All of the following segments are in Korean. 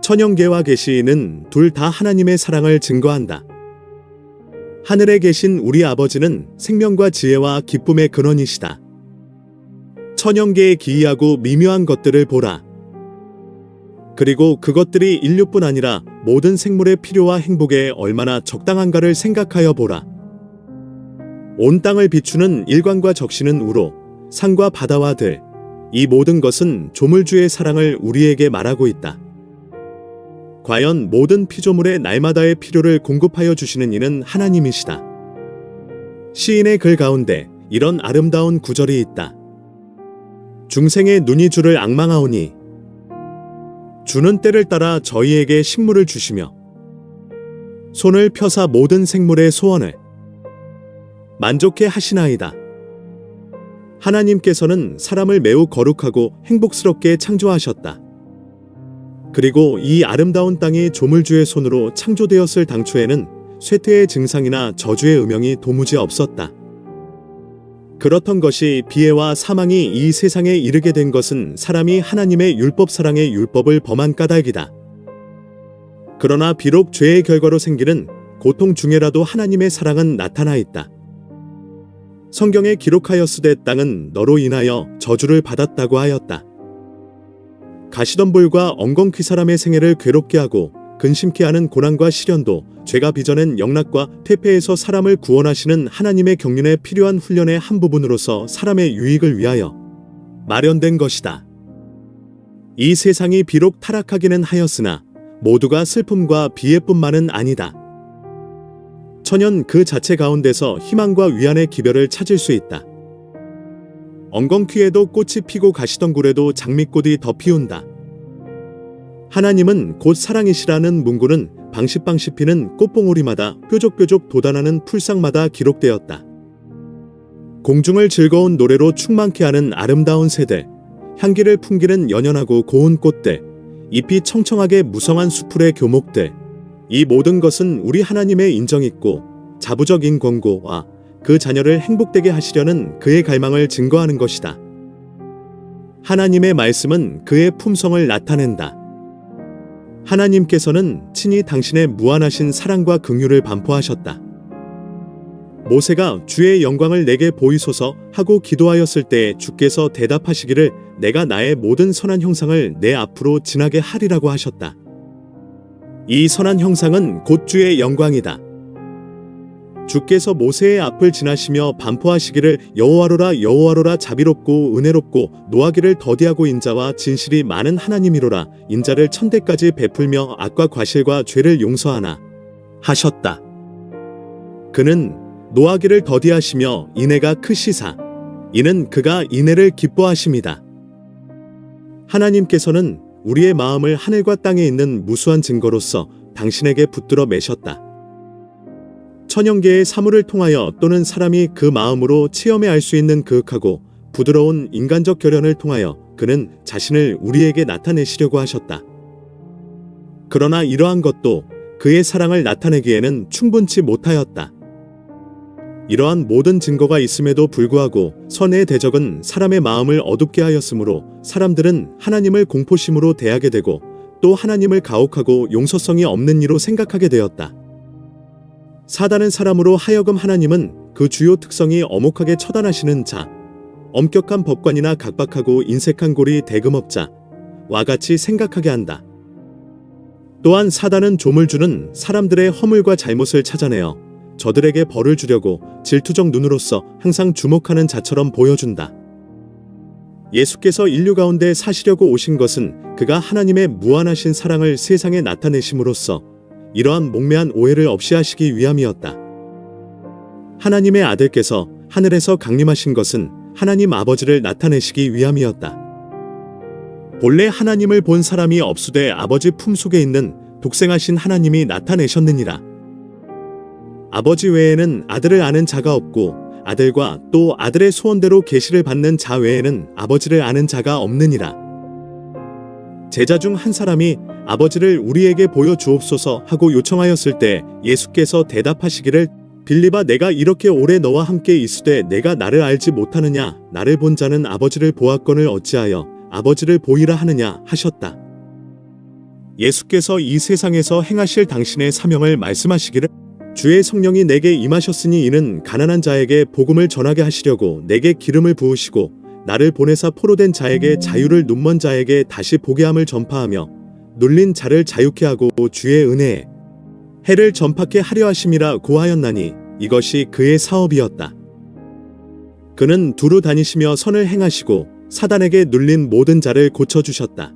천연계와 계시는 둘 다 하나님의 사랑을 증거한다. 하늘에 계신 우리 아버지는 생명과 지혜와 기쁨의 근원이시다. 천연계의 기이하고 미묘한 것들을 보라. 그리고 그것들이 인류뿐 아니라 모든 생물의 필요와 행복에 얼마나 적당한가를 생각하여 보라. 온 땅을 비추는 일광과 적시는 우로, 산과 바다와 들, 이 모든 것은 조물주의 사랑을 우리에게 말하고 있다. 과연 모든 피조물의 날마다의 필요를 공급하여 주시는 이는 하나님이시다. 시인의 글 가운데 이런 아름다운 구절이 있다. 중생의 눈이 주를 앙망하오니 주는 때를 따라 저희에게 식물을 주시며 손을 펴사 모든 생물의 소원을 만족해 하시나이다. 하나님께서는 사람을 매우 거룩하고 행복스럽게 창조하셨다. 그리고 이 아름다운 땅이 조물주의 손으로 창조되었을 당초에는 쇠퇴의 증상이나 저주의 음영이 도무지 없었다. 그렇던 것이 비애와 사망이 이 세상에 이르게 된 것은 사람이 하나님의 율법 사랑의 율법을 범한 까닭이다. 그러나 비록 죄의 결과로 생기는 고통 중에라도 하나님의 사랑은 나타나 있다. 성경에 기록하였으되 땅은 너로 인하여 저주를 받았다고 하였다. 가시덤불과 엉겅퀴 사람의 생애를 괴롭게 하고 근심케 하는 고난과 시련도 죄가 빚어낸 영락과 퇴폐에서 사람을 구원하시는 하나님의 경륜에 필요한 훈련의 한 부분으로서 사람의 유익을 위하여 마련된 것이다. 이 세상이 비록 타락하기는 하였으나 모두가 슬픔과 비애뿐만은 아니다. 천연 그 자체 가운데서 희망과 위안의 기별을 찾을 수 있다. 엉겅퀴에도 꽃이 피고 가시덤굴에도 장미꽃이 더 피운다. 하나님은 곧 사랑이시라는 문구는 방십방십 피는 꽃봉오리마다 뾰족뾰족 돋아나는 풀상마다 기록되었다. 공중을 즐거운 노래로 충만케 하는 아름다운 새들, 향기를 풍기는 연연하고 고운 꽃들, 잎이 청청하게 무성한 수풀의 교목들, 이 모든 것은 우리 하나님의 인정있고 자부적인 권고와 그 자녀를 행복되게 하시려는 그의 갈망을 증거하는 것이다. 하나님의 말씀은 그의 품성을 나타낸다. 하나님께서는 친히 당신의 무한하신 사랑과 긍휼을 반포하셨다. 모세가 주의 영광을 내게 보이소서 하고 기도하였을 때 주께서 대답하시기를 내가 나의 모든 선한 형상을 내 앞으로 지나게 하리라고 하셨다. 이 선한 형상은 곧 주의 영광이다. 주께서 모세의 앞을 지나시며 반포하시기를 여호와로라 여호와로라 자비롭고 은혜롭고 노하기를 더디하고 인자와 진실이 많은 하나님이로라 인자를 천대까지 베풀며 악과 과실과 죄를 용서하나 하셨다. 그는 노하기를 더디하시며 인애가 크시사 이는 그가 인애를 기뻐하심이다. 하나님께서는 우리의 마음을 하늘과 땅에 있는 무수한 증거로서 당신에게 붙들어 매셨다. 천연계의 사물을 통하여 또는 사람이 그 마음으로 체험해 알 수 있는 그윽하고 부드러운 인간적 결연을 통하여 그는 자신을 우리에게 나타내시려고 하셨다. 그러나 이러한 것도 그의 사랑을 나타내기에는 충분치 못하였다. 이러한 모든 증거가 있음에도 불구하고 선의 대적은 사람의 마음을 어둡게 하였으므로 사람들은 하나님을 공포심으로 대하게 되고 또 하나님을 가혹하고 용서성이 없는 이로 생각하게 되었다. 사단은 사람으로 하여금 하나님은 그 주요 특성이 엄혹하게 처단하시는 자, 엄격한 법관이나 각박하고 인색한 고리 대금업자와 같이 생각하게 한다. 또한 사단은 조물주는 사람들의 허물과 잘못을 찾아내어 저들에게 벌을 주려고 질투적 눈으로서 항상 주목하는 자처럼 보여준다. 예수께서 인류 가운데 사시려고 오신 것은 그가 하나님의 무한하신 사랑을 세상에 나타내심으로써 이러한 목매한 오해를 없이 하시기 위함이었다. 하나님의 아들께서 하늘에서 강림하신 것은 하나님 아버지를 나타내시기 위함이었다. 본래 하나님을 본 사람이 없으되 아버지 품속에 있는 독생하신 하나님이 나타내셨느니라. 아버지 외에는 아들을 아는 자가 없고 아들과 또 아들의 소원대로 계시를 받는 자 외에는 아버지를 아는 자가 없느니라. 제자 중 한 사람이 아버지를 우리에게 보여주옵소서 하고 요청하였을 때 예수께서 대답하시기를 빌립아 내가 이렇게 오래 너와 함께 있으되 내가 나를 알지 못하느냐 나를 본 자는 아버지를 보았거늘 어찌하여 아버지를 보이라 하느냐 하셨다. 예수께서 이 세상에서 행하실 당신의 사명을 말씀하시기를 주의 성령이 내게 임하셨으니 이는 가난한 자에게 복음을 전하게 하시려고 내게 기름을 부으시고 나를 보내사 포로된 자에게 자유를 눈먼 자에게 다시 보게 함을 전파하며 눌린 자를 자유케 하고 주의 은혜에 해를 전파케 하려 하심이라 고하였나니 이것이 그의 사업이었다. 그는 두루 다니시며 선을 행하시고 사단에게 눌린 모든 자를 고쳐주셨다.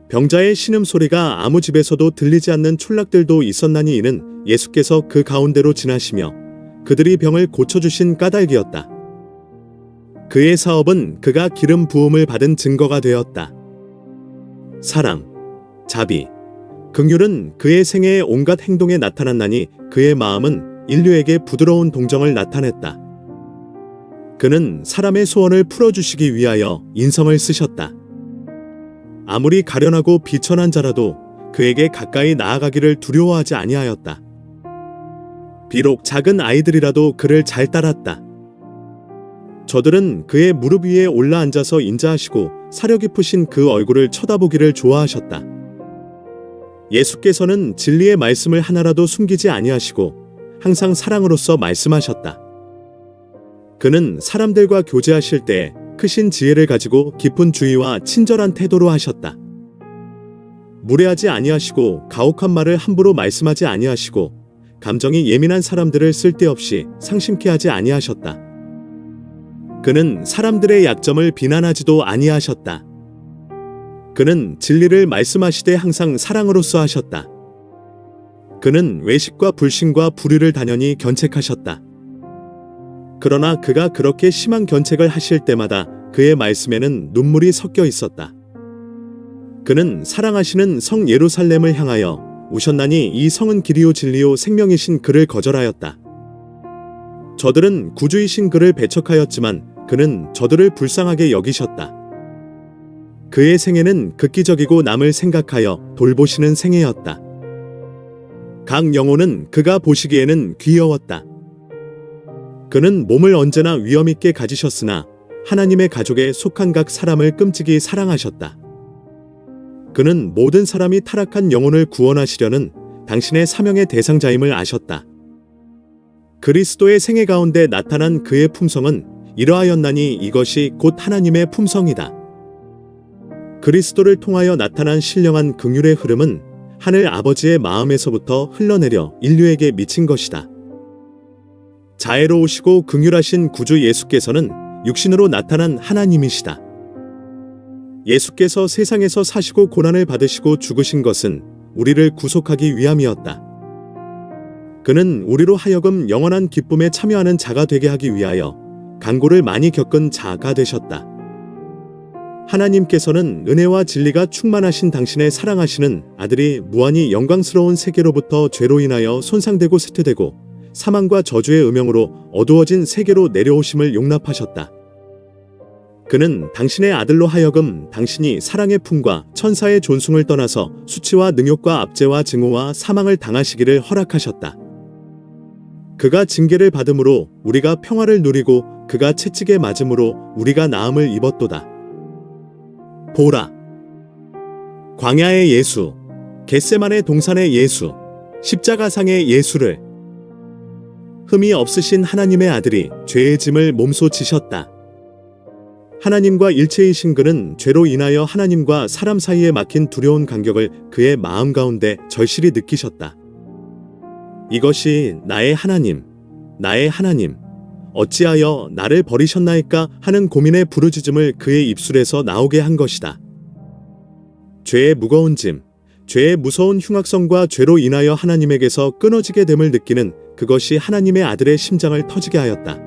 병자의 신음소리가 아무 집에서도 들리지 않는 촌락들도 있었나니 이는 예수께서 그 가운데로 지나시며 그들이 병을 고쳐주신 까닭이었다. 그의 사업은 그가 기름 부음을 받은 증거가 되었다. 사랑, 자비, 긍휼은 그의 생애의 온갖 행동에 나타났나니 그의 마음은 인류에게 부드러운 동정을 나타냈다. 그는 사람의 소원을 풀어주시기 위하여 인성을 쓰셨다. 아무리 가련하고 비천한 자라도 그에게 가까이 나아가기를 두려워하지 아니하였다. 비록 작은 아이들이라도 그를 잘 따랐다. 저들은 그의 무릎 위에 올라앉아서 인자하시고 사려 깊으신 그 얼굴을 쳐다보기를 좋아하셨다. 예수께서는 진리의 말씀을 하나라도 숨기지 아니하시고 항상 사랑으로서 말씀하셨다. 그는 사람들과 교제하실 때 크신 지혜를 가지고 깊은 주의와 친절한 태도로 하셨다. 무례하지 아니하시고 가혹한 말을 함부로 말씀하지 아니하시고 감정이 예민한 사람들을 쓸데없이 상심케 하지 아니하셨다. 그는 사람들의 약점을 비난하지도 아니하셨다. 그는 진리를 말씀하시되 항상 사랑으로서 하셨다. 그는 외식과 불신과 불의를 단연히 견책하셨다. 그러나 그가 그렇게 심한 견책을 하실 때마다 그의 말씀에는 눈물이 섞여 있었다. 그는 사랑하시는 성 예루살렘을 향하여 우셨나니 이 성은 길이요 진리요 생명이신 그를 거절하였다. 저들은 구주이신 그를 배척하였지만 그는 저들을 불쌍하게 여기셨다. 그의 생애는 극기적이고 남을 생각하여 돌보시는 생애였다. 각 영혼은 그가 보시기에는 귀여웠다. 그는 몸을 언제나 위엄있게 가지셨으나 하나님의 가족에 속한 각 사람을 끔찍이 사랑하셨다. 그는 모든 사람이 타락한 영혼을 구원하시려는 당신의 사명의 대상자임을 아셨다. 그리스도의 생애 가운데 나타난 그의 품성은 이러하였나니 이것이 곧 하나님의 품성이다. 그리스도를 통하여 나타난 신령한 긍휼의 흐름은 하늘 아버지의 마음에서부터 흘러내려 인류에게 미친 것이다. 자애로우시고 긍휼하신 구주 예수께서는 육신으로 나타난 하나님이시다. 예수께서 세상에서 사시고 고난을 받으시고 죽으신 것은 우리를 구속하기 위함이었다. 그는 우리로 하여금 영원한 기쁨에 참여하는 자가 되게 하기 위하여 간고를 많이 겪은 자가 되셨다. 하나님께서는 은혜와 진리가 충만하신 당신의 사랑하시는 아들이 무한히 영광스러운 세계로부터 죄로 인하여 손상되고 쇠퇴되고 사망과 저주의 음영으로 어두워진 세계로 내려오심을 용납하셨다. 그는 당신의 아들로 하여금 당신이 사랑의 품과 천사의 존숭을 떠나서 수치와 능욕과 압제와 증오와 사망을 당하시기를 허락하셨다. 그가 징계를 받음으로 우리가 평화를 누리고 그가 채찍에 맞음으로 우리가 나음을 입었도다. 보라! 광야의 예수, 겟세마네 동산의 예수, 십자가상의 예수를 흠이 없으신 하나님의 아들이 죄의 짐을 몸소 지셨다. 하나님과 일체이신 그는 죄로 인하여 하나님과 사람 사이에 막힌 두려운 간격을 그의 마음 가운데 절실히 느끼셨다. 이것이 나의 하나님, 나의 하나님, 어찌하여 나를 버리셨나이까 하는 고민의 부르짖음을 그의 입술에서 나오게 한 것이다. 죄의 무거운 짐, 죄의 무서운 흉악성과 죄로 인하여 하나님에게서 끊어지게 됨을 느끼는 그것이 하나님의 아들의 심장을 터지게 하였다.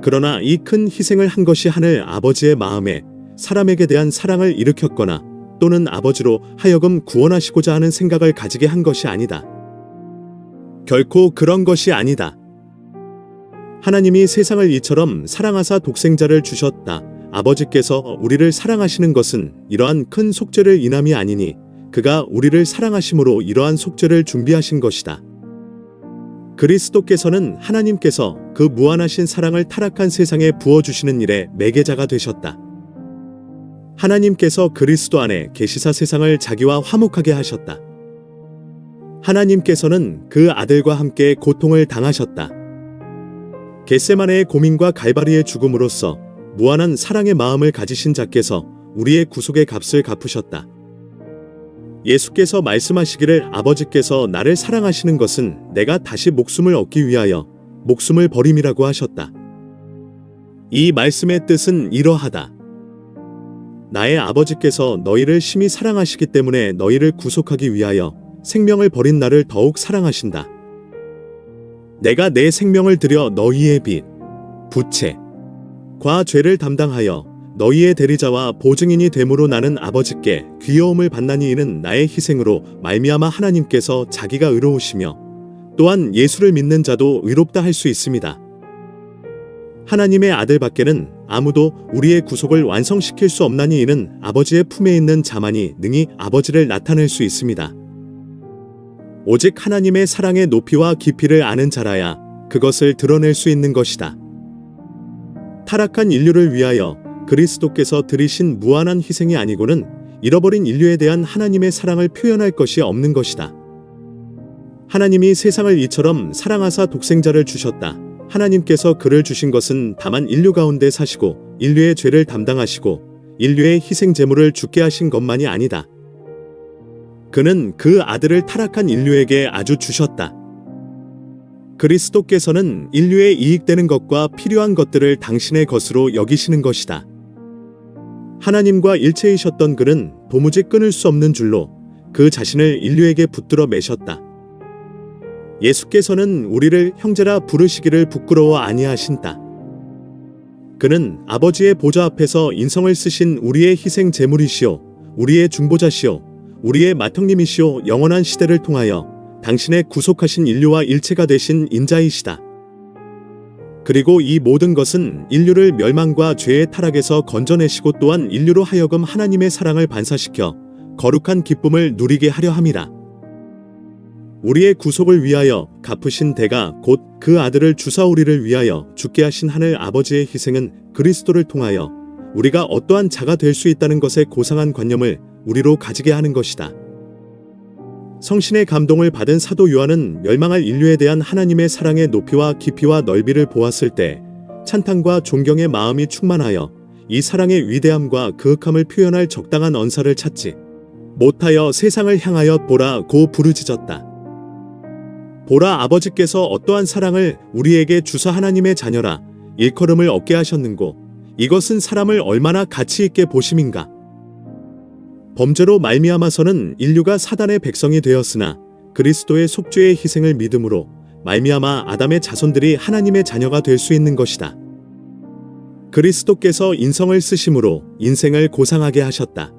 그러나 이 큰 희생을 한 것이 하늘 아버지의 마음에 사람에게 대한 사랑을 일으켰거나 또는 아버지로 하여금 구원하시고자 하는 생각을 가지게 한 것이 아니다. 결코 그런 것이 아니다. 하나님이 세상을 이처럼 사랑하사 독생자를 주셨다. 아버지께서 우리를 사랑하시는 것은 이러한 큰 속죄를 인함이 아니니 그가 우리를 사랑하심으로 이러한 속죄를 준비하신 것이다. 그리스도께서는 하나님께서 그 무한하신 사랑을 타락한 세상에 부어주시는 일에 매개자가 되셨다. 하나님께서 그리스도 안에 계시사 세상을 자기와 화목하게 하셨다. 하나님께서는 그 아들과 함께 고통을 당하셨다. 겟세마네의 고민과 갈바리의 죽음으로써 무한한 사랑의 마음을 가지신 자께서 우리의 구속의 값을 갚으셨다. 예수께서 말씀하시기를 아버지께서 나를 사랑하시는 것은 내가 다시 목숨을 얻기 위하여 목숨을 버림이라고 하셨다. 이 말씀의 뜻은 이러하다. 나의 아버지께서 너희를 심히 사랑하시기 때문에 너희를 구속하기 위하여 생명을 버린 나를 더욱 사랑하신다. 내가 내 생명을 들여 너희의 빚, 부채과 죄를 담당하여 너희의 대리자와 보증인이 되므로 나는 아버지께 귀여움을 받나니 이는 나의 희생으로 말미암아 하나님께서 자기가 의로우시며 또한 예수를 믿는 자도 의롭다 할 수 있습니다. 하나님의 아들밖에는 아무도 우리의 구속을 완성시킬 수 없나니 이는 아버지의 품에 있는 자만이 능히 아버지를 나타낼 수 있습니다. 오직 하나님의 사랑의 높이와 깊이를 아는 자라야 그것을 드러낼 수 있는 것이다. 타락한 인류를 위하여 그리스도께서 들이신 무한한 희생이 아니고는 잃어버린 인류에 대한 하나님의 사랑을 표현할 것이 없는 것이다. 하나님이 세상을 이처럼 사랑하사 독생자를 주셨다. 하나님께서 그를 주신 것은 다만 인류 가운데 사시고 인류의 죄를 담당하시고 인류의 희생 제물을 죽게 하신 것만이 아니다. 그는 그 아들을 타락한 인류에게 아주 주셨다. 그리스도께서는 인류에 이익되는 것과 필요한 것들을 당신의 것으로 여기시는 것이다. 하나님과 일체이셨던 그는 도무지 끊을 수 없는 줄로 그 자신을 인류에게 붙들어 매셨다. 예수께서는 우리를 형제라 부르시기를 부끄러워 아니하신다. 그는 아버지의 보좌 앞에서 인성을 쓰신 우리의 희생 제물이시오, 우리의 중보자시오, 우리의 맏형님이시오, 영원한 시대를 통하여 당신의 구속하신 인류와 일체가 되신 인자이시다. 그리고 이 모든 것은 인류를 멸망과 죄의 타락에서 건져내시고 또한 인류로 하여금 하나님의 사랑을 반사시켜 거룩한 기쁨을 누리게 하려 함이라. 우리의 구속을 위하여 갚으신 대가 곧 그 아들을 주사 우리를 위하여 죽게 하신 하늘 아버지의 희생은 그리스도를 통하여 우리가 어떠한 자가 될 수 있다는 것에 고상한 관념을 우리로 가지게 하는 것이다. 성신의 감동을 받은 사도 요한은 멸망할 인류에 대한 하나님의 사랑의 높이와 깊이와 넓이를 보았을 때 찬탄과 존경의 마음이 충만하여 이 사랑의 위대함과 그윽함을 표현할 적당한 언사를 찾지 못하여 세상을 향하여 보라고 부르짖었다. 보라, 아버지께서 어떠한 사랑을 우리에게 주사 하나님의 자녀라 일컬음을 얻게 하셨는고 이것은 사람을 얼마나 가치 있게 보심인가. 범죄로 말미암아서는 인류가 사단의 백성이 되었으나 그리스도의 속죄의 희생을 믿음으로 말미암아 아담의 자손들이 하나님의 자녀가 될 수 있는 것이다. 그리스도께서 인성을 쓰심으로 인생을 고상하게 하셨다.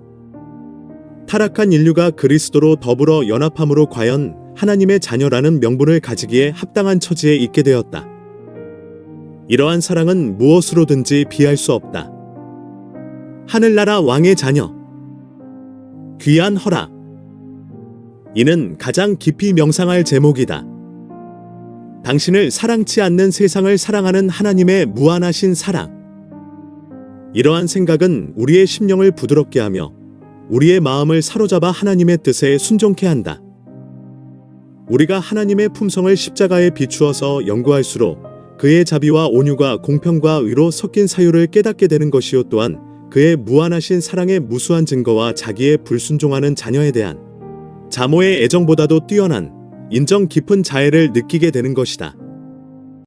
타락한 인류가 그리스도로 더불어 연합함으로 과연 하나님의 자녀라는 명분을 가지기에 합당한 처지에 있게 되었다. 이러한 사랑은 무엇으로든지 비할 수 없다. 하늘나라 왕의 자녀, 귀한 허락. 이는 가장 깊이 명상할 제목이다. 당신을 사랑치 않는 세상을 사랑하는 하나님의 무한하신 사랑. 이러한 생각은 우리의 심령을 부드럽게 하며 우리의 마음을 사로잡아 하나님의 뜻에 순종케 한다. 우리가 하나님의 품성을 십자가에 비추어서 연구할수록 그의 자비와 온유가 공평과 의로 섞인 사유를 깨닫게 되는 것이요 또한 그의 무한하신 사랑의 무수한 증거와 자기의 불순종하는 자녀에 대한 자모의 애정보다도 뛰어난 인정 깊은 자애를 느끼게 되는 것이다.